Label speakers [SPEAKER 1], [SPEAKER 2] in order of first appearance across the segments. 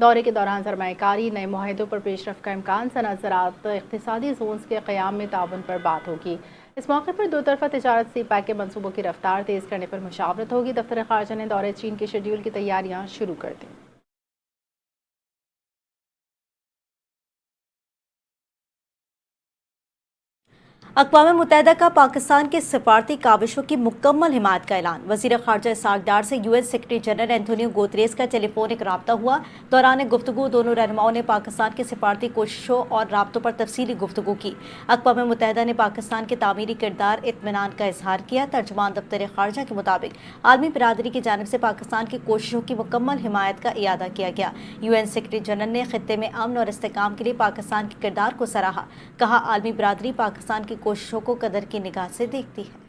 [SPEAKER 1] دورے کے دوران سرمایہ کاری، نئے معاہدوں پر پیش رفت کا امکان، صنعت زراعت، اقتصادی زونز کے قیام میں تعاون پر بات ہوگی۔ اس موقع پر دو طرفہ تجارت سی پیک کے منصوبوں کی رفتار تیز کرنے پر مشاورت ہوگی۔ دفتر خارجہ نے دورے چین کے شیڈول کی تیاریاں شروع کر دیں۔
[SPEAKER 2] اقوام متحدہ کا پاکستان کے سفارتی کاوشوں کی مکمل حمایت کا اعلان۔ وزیر خارجہ اسحاق ڈار سے UN secretary general Antonio Guterres کا ٹیلی فونک رابطہ ہوا۔ دوران گفتگو دونوں رہنماؤں نے پاکستان کی سفارتی کوششوں اور رابطوں پر تفصیلی گفتگو کی۔ اقوام متحدہ نے پاکستان کے تعمیری کردار اطمینان کا اظہار کیا۔ ترجمان دفتر خارجہ کے مطابق عالمی برادری کی جانب سے پاکستان کی کوششوں کی مکمل حمایت کا اعادہ کیا گیا۔ UN سیکرٹری جنرل نے خطے میں امن اور استحکام کے لیے پاکستان کے کردار کو سراہا۔ کہا، عالمی برادری پاکستان کی کوششوں کو قدر کی نگاہ سے دیکھتی ہے۔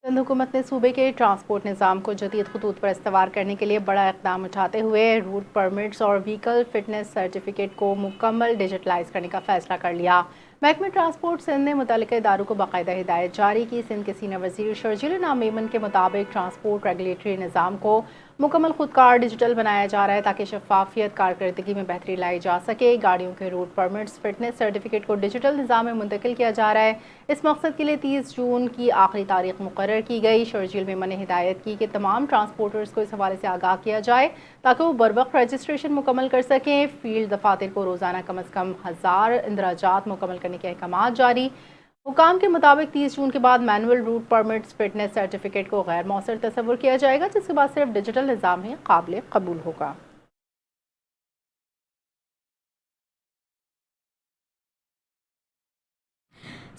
[SPEAKER 1] سندھ حکومت نے صوبے کے ٹرانسپورٹ نظام کو جدید خطوط پر استوار کرنے کے لیے بڑا اقدام اٹھاتے ہوئے روٹ پرمٹس اور وہیکل فٹنس سرٹیفکیٹ کو مکمل ڈیجیٹلائز کرنے کا فیصلہ کر لیا۔ محکمہ ٹرانسپورٹ سندھ نے متعلقہ اداروں کو باقاعدہ ہدایت جاری کی۔ سندھ کے سینئر وزیر شرجیل انعام میمن کے مطابق ٹرانسپورٹ ریگولیٹری نظام کو مکمل خودکار ڈیجیٹل بنایا جا رہا ہے تاکہ شفافیت، کارکردگی میں بہتری لائی جا سکے۔ گاڑیوں کے روٹ پرمٹس، فٹنس سرٹیفکیٹ کو ڈیجیٹل نظام میں منتقل کیا جا رہا ہے۔ اس مقصد کے لیے 30 جون کی آخری تاریخ مقرر کی گئی۔ شرجیل میمن نے ہدایت کی کہ تمام ٹرانسپورٹرز کو اس حوالے سے آگاہ کیا جائے تاکہ وہ بروقت رجسٹریشن مکمل کر سکیں۔ فیلڈ دفاتر کو روزانہ کم از کم 1000 اندراجات مکمل کرنے کے احکامات جاری۔ حکام کے مطابق 30 جون کے بعد manual route permits, fitness certificate کو غیر مؤثر تصور کیا جائے گا، جس کے بعد صرف ڈیجیٹل نظام ہی قابل قبول ہوگا۔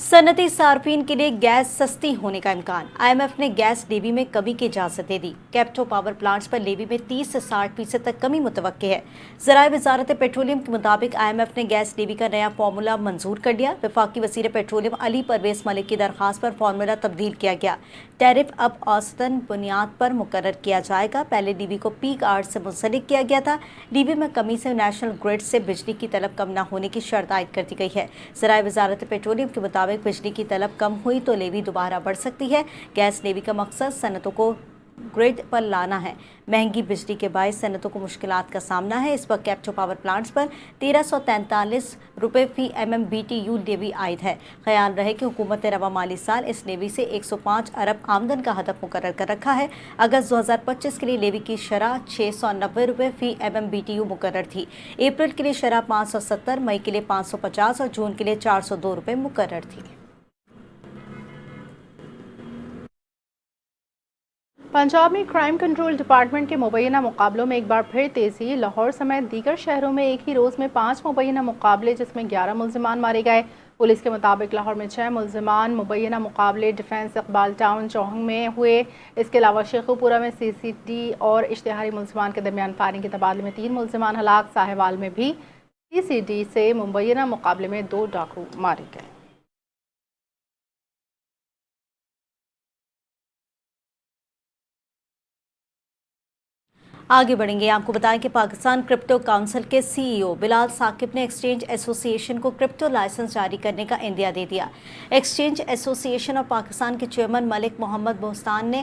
[SPEAKER 2] صنعتی صارفین کے لیے گیس سستی ہونے کا امکان۔ IMF نے گیس لیوی میں کمی کی اجازت دے دی۔ کیپٹو پاور پلانٹس پر لیوی میں 30 سے 60% تک کمی متوقع ہے۔ ذرائع وزارت پیٹرولیم کے مطابق IMF نے گیس لیوی کا نیا فارمولا منظور کر لیا۔ وفاقی وزیر پیٹرولیم علی پرویز ملک کی درخواست پر فارمولا تبدیل کیا گیا۔ ٹیرف اب اوسطاً بنیاد پر مقرر کیا جائے گا۔ پہلے لیوی کو پیک آورز سے منسلک کیا گیا تھا۔ لیوی میں کمی سے نیشنل گرڈ سے بجلی کی طلب کم نہ ہونے کی شرط عائد کر دی گئی ہے۔ ذرائع وزارت پیٹرولیم کے مطابق بجلی کی طلب کم ہوئی تو لیوی دوبارہ بڑھ سکتی ہے۔ گیس لیوی کا مقصد صنعتوں کو گرڈ پر لانا ہے۔ مہنگی بجلی کے باعث صنعتوں کو مشکلات کا سامنا ہے۔ اس وقت کیپٹو پاور پلانٹس پر 1343 روپے فی MMBTU لیوی عائد ہے۔ خیال رہے کہ حکومت نے رواں مالی سال اس لیوی سے 105 ارب آمدن کا ہدف مقرر کر رکھا ہے۔ اگست 2025 کے لیے لیوی کی شرح 690 روپے فی MMBTU مقرر تھی۔ اپریل کے لیے شرح 570، مئی کے لیے 550 اور جون کے لیے 402 روپے مقرر تھی۔
[SPEAKER 1] پنجاب میں کرائم کنٹرول ڈپارٹمنٹ کے مبینہ مقابلوں میں ایک بار پھر تیزی۔ لاہور سمیت دیگر شہروں میں ایک ہی روز میں 5 مبینہ مقابلے، جس میں 11 ملزمان مارے گئے۔ پولیس کے مطابق لاہور میں 6 ملزمان مبینہ مقابلے ڈیفنس اقبال ٹاؤن چوہنگ میں ہوئے۔ اس کے علاوہ شیخو پورہ میں CCT اور اشتہاری ملزمان کے درمیان فائرنگ کے تبادلے میں 3 ملزمان ہلاک۔ ساہیوال میں بھی CCD سے مبینہ مقابلے میں 2 ڈاکو مارے گئے۔
[SPEAKER 2] آگے بڑھیں گے، آپ کو بتائیں کہ پاکستان کرپٹو کونسل کے CEO بلال ثاقب نے ایکسچینج ایسوسی ایشن کو کرپٹو لائسنس جاری کرنے کا عندیہ دے دیا۔ ایکسچینج ایسوسی ایشن اور پاکستان کے چیئرمین ملک محمد بہستان نے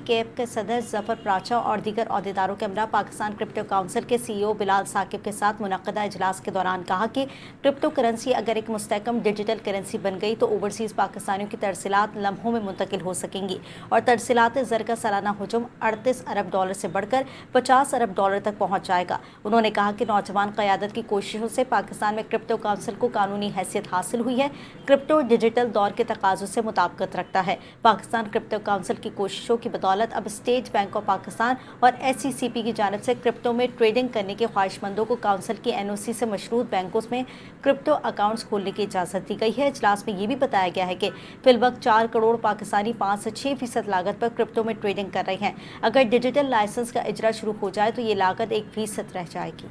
[SPEAKER 2] کیپ کے صدر ظفر پراچا اور دیگر عہدیداروں کے ہمراہ پاکستان کرپٹو کونسل کے CEO بلال ثاقب کے ساتھ منعقدہ اجلاس کے دوران کہا کہ کرپٹو کرنسی اگر ایک مستحکم ڈیجیٹل کرنسی بن گئی تو اوورسیز پاکستانیوں کی ترسیلات لمحوں میں منتقل ہو سکیں گی اور ترسیلات زر کا سالانہ حجم 38 ارب ڈالر سے بڑھ کر 50 ارب ڈالر تک پہنچ جائے گا۔ انہوں نے کہا کہ نوجوان قیادت کی کوششوں سے پاکستان میں کرپٹو کونسل کو قانونی حیثیت حاصل ہوئی ہے۔ کرپٹو ڈیجیٹل دور کے تقاضوں سے مطابقت رکھتا ہے۔ پاکستان کرپٹو کونسل کی کوششوں کی بدولت اب اسٹیٹ بینک آف پاکستان اور SCCP کی جانب سے کرپٹو میں ٹریڈنگ کرنے کے خواہش مندوں کو کونسل کی NOC سے مشروط بینکوں میں کرپٹو اکاؤنٹس کھولنے کی اجازت دی گئی ہے۔ اجلاس میں یہ بھی بتایا گیا ہے کہ فی الوقت 4 کروڑ پاکستانی 5 سے 6% لاگت پر کرپٹو میں ٹریڈنگ کر رہے ہیں۔ اگر ڈیجیٹل لائسنس کا اجرا شروع ہو جائے تو یہ لاگت 1% رہ جائے گی۔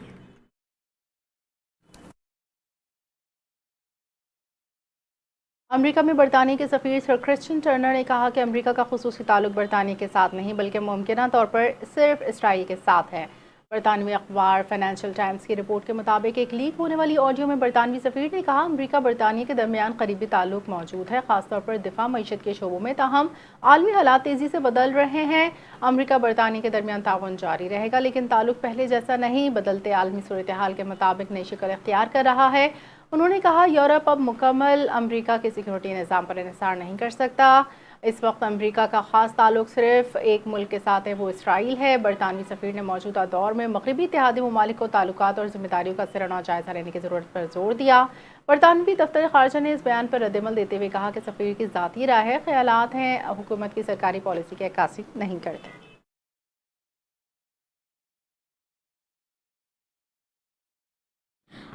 [SPEAKER 1] امریکہ میں برطانیہ کے سفیر سر کرسچن ٹرنر نے کہا کہ امریکہ کا خصوصی تعلق برطانیہ کے ساتھ نہیں بلکہ ممکنہ طور پر صرف اسرائیل کے ساتھ ہے۔ برطانوی اخبار فائنینشیل ٹائمز کی رپورٹ کے مطابق ایک لیک ہونے والی آڈیو میں برطانوی سفیر نے کہا امریکہ برطانیہ کے درمیان قریبی تعلق موجود ہے، خاص طور پر دفاع معیشت کے شعبوں میں، تاہم عالمی حالات تیزی سے بدل رہے ہیں۔ امریکہ برطانیہ کے درمیان تعاون جاری رہے گا لیکن تعلق پہلے جیسا نہیں، بدلتے عالمی صورتحال کے مطابق نئی شکل اختیار کر رہا ہے۔ انہوں نے کہا یورپ اب مکمل امریکہ کے سیکورٹی نظام پر انحصار نہیں کر سکتا۔ اس وقت امریکہ کا خاص تعلق صرف ایک ملک کے ساتھ ہے، وہ اسرائیل ہے۔ برطانوی سفیر نے موجودہ دور میں مغربی اتحادی ممالک کو تعلقات اور ذمہ داریوں کا سرانہ جائزہ لینے کی ضرورت پر زور دیا۔ برطانوی دفتر خارجہ نے اس بیان پر رد عمل دیتے ہوئے کہا کہ سفیر کی ذاتی رائے ہے، خیالات ہیں، حکومت کی سرکاری پالیسی کی عکاسی نہیں کرتے۔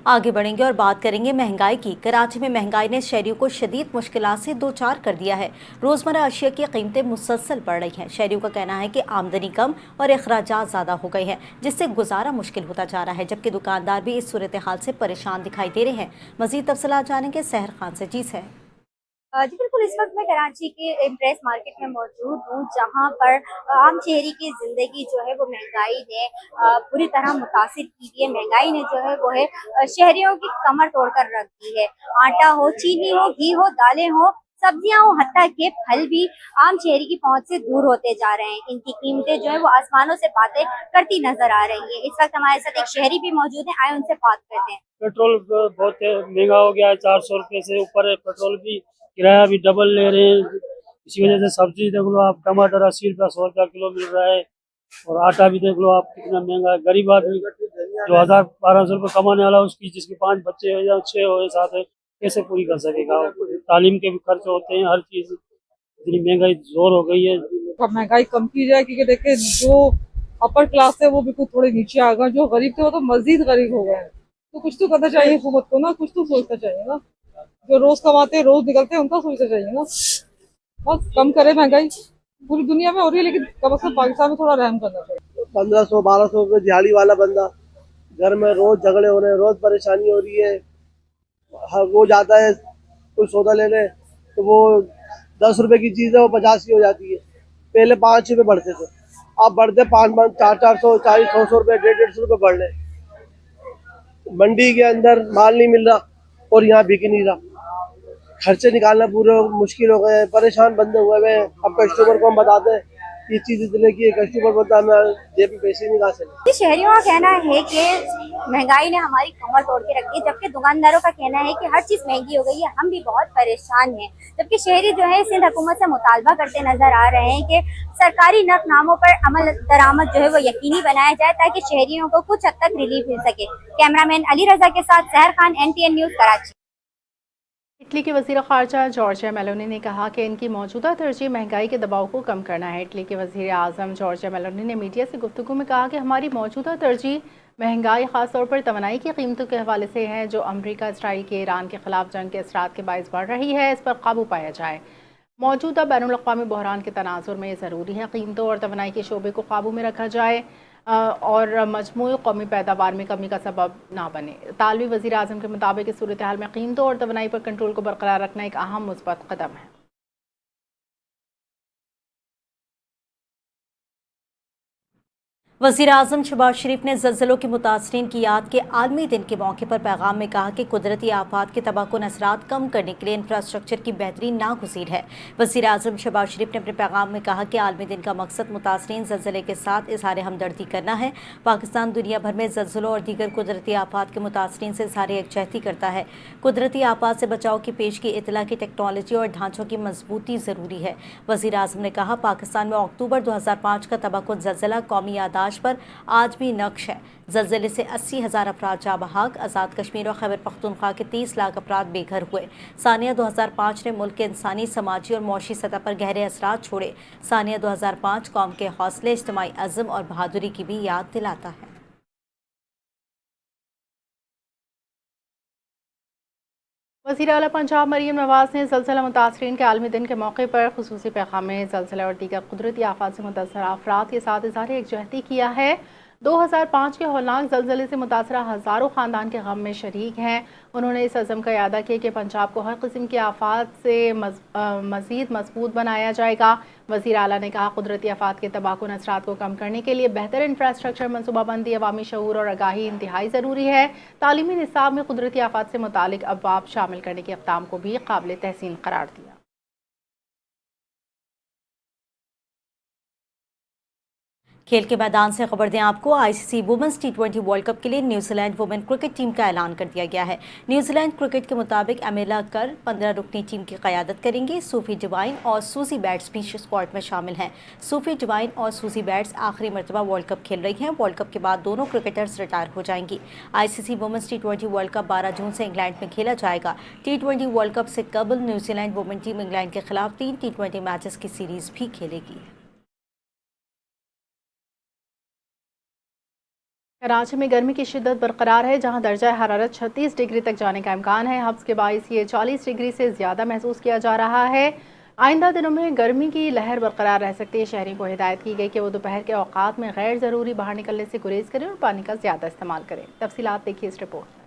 [SPEAKER 2] آگے بڑھیں گے اور بات کریں گے مہنگائی کی۔ کراچی میں مہنگائی نے شہریوں کو شدید مشکلات سے دوچار کر دیا ہے۔ روزمرہ اشیاء کی قیمتیں مسلسل بڑھ رہی ہیں۔ شہریوں کا کہنا ہے کہ آمدنی کم اور اخراجات زیادہ ہو گئے ہیں، جس سے گزارا مشکل ہوتا جا رہا ہے، جبکہ دکاندار بھی اس صورتحال سے پریشان دکھائی دے رہے ہیں۔ مزید تفصیلات جانیں گے سحر خان سے۔ جی سحر۔
[SPEAKER 3] جی بالکل، اس وقت میں کراچی کے امپریس مارکیٹ میں موجود ہوں، جہاں پر عام شہری کی زندگی جو ہے وہ مہنگائی نے بری طرح متاثر کی ہے۔ مہنگائی نے جو ہے وہ شہریوں کی کمر توڑ کر رکھ دی ہے۔ آٹا ہو، چینی ہو، گھی ہو، دالیں ہو، سبزیاں ہوں، حتیٰ کہ پھل بھی عام شہری کی پہنچ سے دور ہوتے جا رہے ہیں۔ ان کی قیمتیں جو ہے وہ آسمانوں سے باتیں کرتی نظر آ رہی ہیں۔ اس وقت ہمارے ساتھ ایک شہری بھی موجود ہیں، آئے ان سے بات کرتے ہیں۔
[SPEAKER 4] پیٹرول بہت مہنگا ہو گیا ہے، 400 روپے سے اوپر ہے پیٹرول بھی، کرایہ بھی ڈبل لے رہے ہیں۔ اسی وجہ سے سبزی دیکھ لو آپ، ٹماٹر 80 روپے 100 روپے کلو مل رہا ہے، اور آٹا بھی دیکھ لو آپ کتنا مہنگا ہے۔ غریب آدمی جو 1000-1200 روپے کمانے والا، اس کی جس کے 5 بچے ہو یا 6 ہو یا 7 ہے، کیسے پوری کر سکے گا؟ تعلیم کے بھی خرچ ہوتے ہیں، ہر چیز اتنی مہنگائی زور ہو گئی ہے۔
[SPEAKER 5] مہنگائی کم کی جائے، کیونکہ دیکھیں جو اپر کلاس ہے وہ بالکل تھوڑے نیچے آ گئے، جو غریب تھے وہ تو مزید غریب ہو گئے ہیں۔ تو کچھ تو کرنا چاہیے حکومت کو نا، کچھ تو سوچنا چاہیے نا، جو روز کماتے ہیں روز نکلتے ہیں ان کا سوچنا چاہیے نا، بس کم کرے۔ مہنگائی پوری دنیا میں ہو رہی ہے لیکن کم از کم پاکستان میں تھوڑا رحم کرنا چاہیے۔
[SPEAKER 6] 1500-1200 روپے دیہڑی والا بندہ، گھر میں روز جھگڑے ہو رہے ہیں، روز پریشانی ہو رہی ہے۔ وہ جاتا ہے کوئی سودا لینے تو وہ 10 روپے کی چیز ہے وہ 50 کی ہو جاتی ہے۔ پہلے 5 روپے بڑھتے تھے، اب بڑھتے 500 400 100 روپے 150 روپے بڑھ رہے ہیں۔ منڈی کے اندر مال نہیں مل رہا اور یہاں بک نہیں رہا، خرچے نکالنا پورے مشکل ہو گئے ہیں، پریشان بندے ہوئے ہوئے ہیں۔ اب کسٹمر کو ہم بتاتے ہیں یہ چیز اتنے کی ہے، کسٹمر بولتا ہے ہمیں جیب میں پیسے نہیں نکال سکتے۔
[SPEAKER 3] شہریوں کا کہنا ہے کہ مہنگائی نے ہماری کمر توڑ کے رکھ دی، جبکہ دکانداروں کا کہنا ہے کہ ہر چیز مہنگی ہو گئی ہے، ہم بھی بہت پریشان ہیں۔ جبکہ شہری جو ہے سندھ حکومت سے مطالبہ کرتے نظر آ رہے ہیں کہ سرکاری نقد ناموں پر عمل درآمد جو ہے وہ یقینی بنایا جائے تاکہ شہریوں کو کچھ حد تک ریلیف مل سکے۔ کیمرہ مین علی رضا کے ساتھ Sehar Khan, NTN news, Karachi.
[SPEAKER 1] Italy کے وزیر خارجہ جارجیا میلونی نے کہا کہ ان کی موجودہ ترجیح مہنگائی کے دباؤ کو کم کرنا ہے۔ اٹلی کے وزیر اعظم جارجیا میلونی نے میڈیا سے گفتگو میں کہا کہ ہماری موجودہ ترجیح مہنگائی، خاص طور پر توانائی کی قیمتوں کے حوالے سے ہے، جو امریکہ اسرائیل کے ایران کے خلاف جنگ کے اثرات کے باعث بڑھ رہی ہے، اس پر قابو پایا جائے۔ موجودہ بین الاقوامی بحران کے تناظر میں یہ ضروری ہے قیمتوں اور توانائی کے شعبے کو قابو میں رکھا جائے اور مجموعی قومی پیداوار میں کمی کا سبب نہ بنے۔ اطالوی وزیر اعظم کے مطابق اس صورتحال میں قیمتوں اور توانائی پر کنٹرول کو برقرار رکھنا ایک اہم مثبت قدم ہے۔
[SPEAKER 2] وزیر اعظم شہباز شریف نے زلزلوں کے متاثرین کی یاد کے عالمی دن کے موقع پر پیغام میں کہا کہ قدرتی آفات کے تباہ کن اثرات کم کرنے کے لیے انفراسٹرکچر کی بہتری ناگزیر ہے۔ وزیر اعظم شہباز شریف نے اپنے پیغام میں کہا کہ عالمی دن کا مقصد متاثرین زلزلے کے ساتھ اظہار ہمدردی کرنا ہے۔ پاکستان دنیا بھر میں زلزلوں اور دیگر قدرتی آفات کے متاثرین سے اظہار یکجہتی کرتا ہے۔ قدرتی آفات سے بچاؤ کی پیشگی اطلاع کی ٹیکنالوجی اور ڈھانچوں کی مضبوطی ضروری ہے۔ وزیر اعظم نے کہا پاکستان میں اکتوبر 2005 کا تباہ کن زلزلہ قومی یادداشت پر آج بھی نقش ہے۔ زلزلے سے 80,000 افراد جاں بحق، آزاد کشمیر اور خیبر پختونخوا کے 30 لاکھ افراد بے گھر ہوئے۔ سانیہ 2005 نے ملک کے انسانی، سماجی اور معاشی سطح پر گہرے اثرات چھوڑے۔ سانیہ 2005 قوم کے حوصلے، اجتماعی عزم اور بہادری کی بھی یاد دلاتا ہے۔
[SPEAKER 1] وزیر اعلیٰ پنجاب مریم نواز نے زلزلہ متاثرین کے عالمی دن کے موقع پر خصوصی پیغام میں زلزلہ اور دیگر قدرتی آفات سے متاثرہ افراد کے ساتھ اظہار یکجہتی کیا ہے۔ 2005 کے ہولناک زلزلے سے متاثرہ ہزاروں خاندان کے غم میں شریک ہیں۔ انہوں نے اس عزم کا اعادہ کیا کہ پنجاب کو ہر قسم کی آفات سے مزید مضبوط بنایا جائے گا۔ وزیر اعلیٰ نے کہا قدرتی آفات کے تباہ کن اثرات کو کم کرنے کے لیے بہتر انفراسٹرکچر منصوبہ بندی، عوامی شعور اور آگاہی انتہائی ضروری ہے۔ تعلیمی نصاب میں قدرتی آفات سے متعلق ابواب شامل کرنے کے اقدام کو بھی قابل تحسین قرار دیا۔
[SPEAKER 2] کھیل کے میدان سے خبر دیں آپ کو، I C C women's T20 world cup کے لیے New land women cricket team کا اعلان کر دیا گیا ہے۔ نیوزی لینڈ کرکٹ کے مطابق امیلا کر 15 رکنی ٹیم کی قیادت کریں گی۔ صوفی ڈیوائن اور سوزی بیٹس بھی اسکواڈ میں شامل ہیں۔ صوفی ڈیوائن اور سوزی بیٹس آخری مرتبہ ورلڈ کپ کھیل رہی ہیں۔ ورلڈ کپ کے بعد دونوں کرکٹرز ریٹائر ہو جائیں گی۔ آئی C C women's T20 world cup 12 جون سے انگلینڈ میں کھیلا جائے گا۔ T20 ورلڈ کپ سے قبل New Zealand women team England کے خلاف 3 T20 میچز کی سیریز بھی کھیلے گی۔
[SPEAKER 1] کراچی میں گرمی کی شدت برقرار ہے، جہاں درجہ حرارت 36 ڈگری تک جانے کا امکان ہے۔ حبس کے باعث یہ 40 ڈگری سے زیادہ محسوس کیا جا رہا ہے۔ آئندہ دنوں میں گرمی کی لہر برقرار رہ سکتی ہے۔ شہریوں کو ہدایت کی گئی کہ وہ دوپہر کے اوقات میں غیر ضروری باہر نکلنے سے گریز کریں اور پانی کا زیادہ استعمال کریں۔ تفصیلات دیکھیے اس رپورٹ میں۔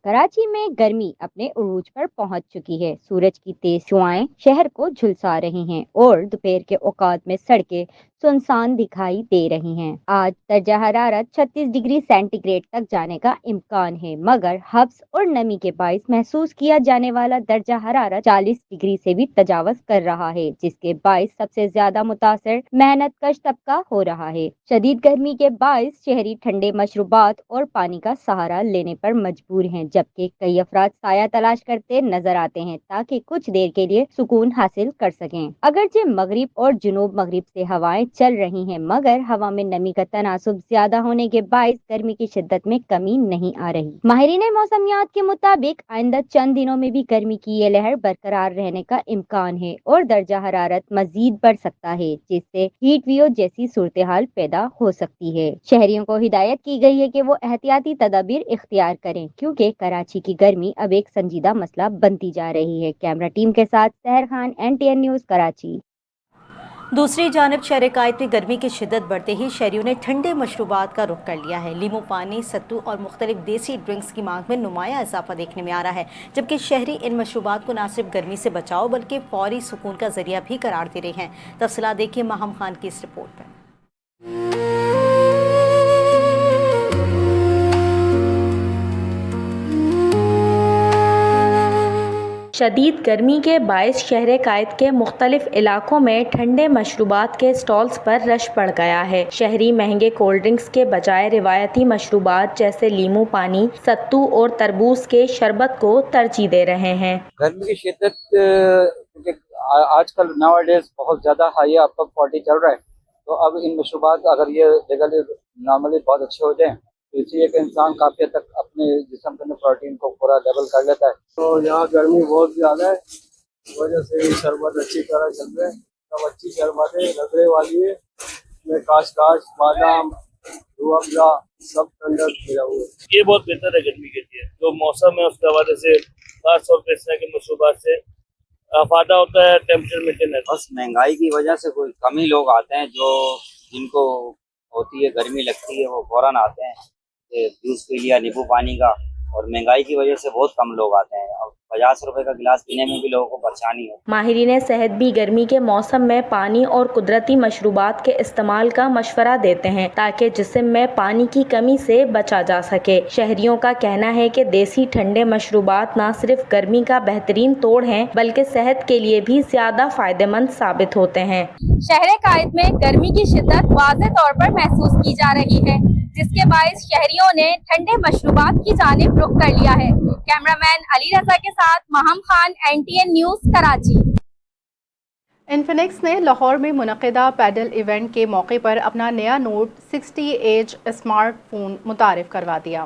[SPEAKER 7] کراچی میں گرمی اپنے عروج پر پہنچ چکی ہے۔ سورج کی تیز شعاعیں شہر کو جھلسا رہی ہیں اور دوپہر کے اوقات میں سڑکیں سنسان دکھائی دے رہی ہیں۔ آج درجہ حرارت 36 ڈگری سینٹی گریڈ تک جانے کا امکان ہے، مگر حبس اور نمی کے باعث محسوس کیا جانے والا درجہ حرارت 40 ڈگری سے بھی تجاوز کر رہا ہے، جس کے باعث سب سے زیادہ متاثر محنت کش طبقہ ہو رہا ہے۔ شدید گرمی کے باعث شہری ٹھنڈے مشروبات اور پانی کا سہارا لینے پر مجبور ہیں، جبکہ کئی افراد سایہ تلاش کرتے نظر آتے ہیں تاکہ کچھ دیر کے لیے سکون حاصل کر سکیں۔ اگرچہ مغرب اور جنوب مغرب سے ہوائیں چل رہی ہیں، مگر ہوا میں نمی کا تناسب زیادہ ہونے کے باعث گرمی کی شدت میں کمی نہیں آ رہی۔ ماہرین موسمیات کے مطابق آئندہ چند دنوں میں بھی گرمی کی یہ لہر برقرار رہنے کا امکان ہے اور درجہ حرارت مزید بڑھ سکتا ہے، جس سے ہیٹ ویو جیسی صورتحال پیدا ہو سکتی ہے۔ شہریوں کو ہدایت کی گئی ہے کہ وہ احتیاطی تدابیر اختیار کریں، کیونکہ کراچی کی گرمی اب ایک سنجیدہ مسئلہ بنتی جا رہی ہے۔ کیمرہ ٹیم کے ساتھ سحر خان، NTN نیوز، کراچی۔
[SPEAKER 2] دوسری جانب شہر قائد میں گرمی کی شدت بڑھتے ہی شہریوں نے ٹھنڈے مشروبات کا رخ کر لیا ہے۔ لیمو پانی، ستو اور مختلف دیسی ڈرنکس کی مانگ میں نمایاں اضافہ دیکھنے میں آ رہا ہے، جبکہ شہری ان مشروبات کو نہ صرف گرمی سے بچاؤ بلکہ فوری سکون کا ذریعہ بھی قرار دے رہے ہیں۔ تفصیلات دیکھیے ماہم خان کی اس رپورٹ میں۔
[SPEAKER 8] شدید گرمی کے باعث شہر قائد کے مختلف علاقوں میں ٹھنڈے مشروبات کے اسٹالز پر رش بڑھ گیا ہے۔ شہری مہنگے کولڈ ڈرنکس کے بجائے روایتی مشروبات جیسے لیمو پانی، ستو اور تربوز کے شربت کو ترجیح دے رہے ہیں۔
[SPEAKER 9] گرمی کی شدت آج کل ناؤ ڈیز بہت زیادہ ہائی ہے، اب تک 40 چل رہا ہے، تو اب ان مشروبات اگر یہ ریگولر نارملی بہت اچھے ہو جائیں تو اس لیے کہ انسان کافی حد تک اپنے جسم کے پروٹین کو پورا لیول کر لیتا ہے۔
[SPEAKER 6] تو یہاں گرمی بہت زیادہ ہے، اس وجہ سے شربت اچھی طرح چل رہے ہیں، سب اچھی شربتیں رگڑے والی ہے، اس میں کاش بادام، روح افزا سب ٹھنڈا کیا ہوا ہے۔
[SPEAKER 4] یہ بہت بہتر ہے گرمی کے لیے، جو موسم ہے اس کے حوالے سے خاص طور پہ اس طرح کے مشروبات سے فائدہ ہوتا ہے، ٹیمپریچر مینٹین ہے۔
[SPEAKER 9] بس مہنگائی کی وجہ سے کوئی کم ہی لوگ آتے ہیں، جو جن کو ہوتی ہے گرمی لگتی ہے وہ فوراً آتے ہیں جوس پی لیا نیبو پانی کا، اور مہنگائی کی وجہ سے بہت کم لوگ آتے ہیں، اور 50 روپے کا گلاس پینے میں بھی لوگوں کو پریشانی ہو۔
[SPEAKER 8] ماہرین صحت بھی گرمی کے موسم میں پانی اور قدرتی مشروبات کے استعمال کا مشورہ دیتے ہیں تاکہ جسم میں پانی کی کمی سے بچا جا سکے۔ شہریوں کا کہنا ہے کہ دیسی ٹھنڈے مشروبات نہ صرف گرمی کا بہترین توڑ ہیں بلکہ صحت کے لیے بھی زیادہ فائدہ مند ثابت ہوتے ہیں۔
[SPEAKER 10] شہر قائد میں گرمی کی شدت واضح طور پر محسوس کی جا رہی ہے، جس کے باعث شہریوں نے ٹھنڈے مشروبات کی جانب رخ کر لیا ہے۔ کیمرہ مین علی رضا کے ساتھ Maham Khan, NTN news, Karachi.
[SPEAKER 1] Infinix نے لاہور میں منعقدہ پیڈل ایونٹ کے موقع پر اپنا نیا نوٹ 60 ایج اسمارٹ فون متعارف کروا دیا۔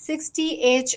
[SPEAKER 1] 60H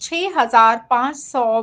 [SPEAKER 1] 6500